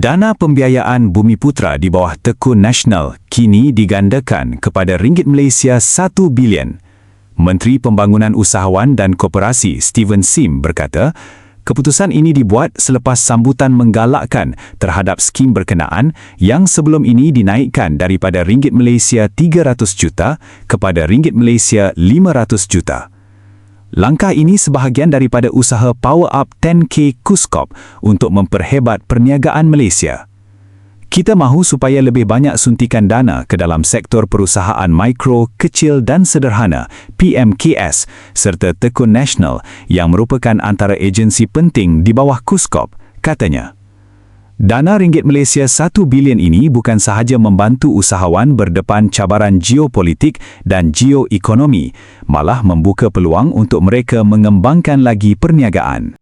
Dana pembiayaan Bumiputra di bawah Tekun Nasional kini digandakan kepada ringgit Malaysia 1 bilion. Menteri Pembangunan Usahawan dan Koperasi Steven Sim berkata, keputusan ini dibuat selepas sambutan menggalakkan terhadap skim berkenaan yang sebelum ini dinaikkan daripada ringgit Malaysia 300 juta kepada ringgit Malaysia 500 juta. Langkah ini sebahagian daripada usaha Power Up 10K KUSKOP untuk memperhebat perniagaan Malaysia. Kita mahu supaya lebih banyak suntikan dana ke dalam sektor perusahaan mikro, kecil dan sederhana PMKS serta Tekun Nasional yang merupakan antara agensi penting di bawah KUSKOP, katanya. Dana ringgit Malaysia 1 bilion ini bukan sahaja membantu usahawan berdepan cabaran geopolitik dan geoekonomi, malah membuka peluang untuk mereka mengembangkan lagi perniagaan.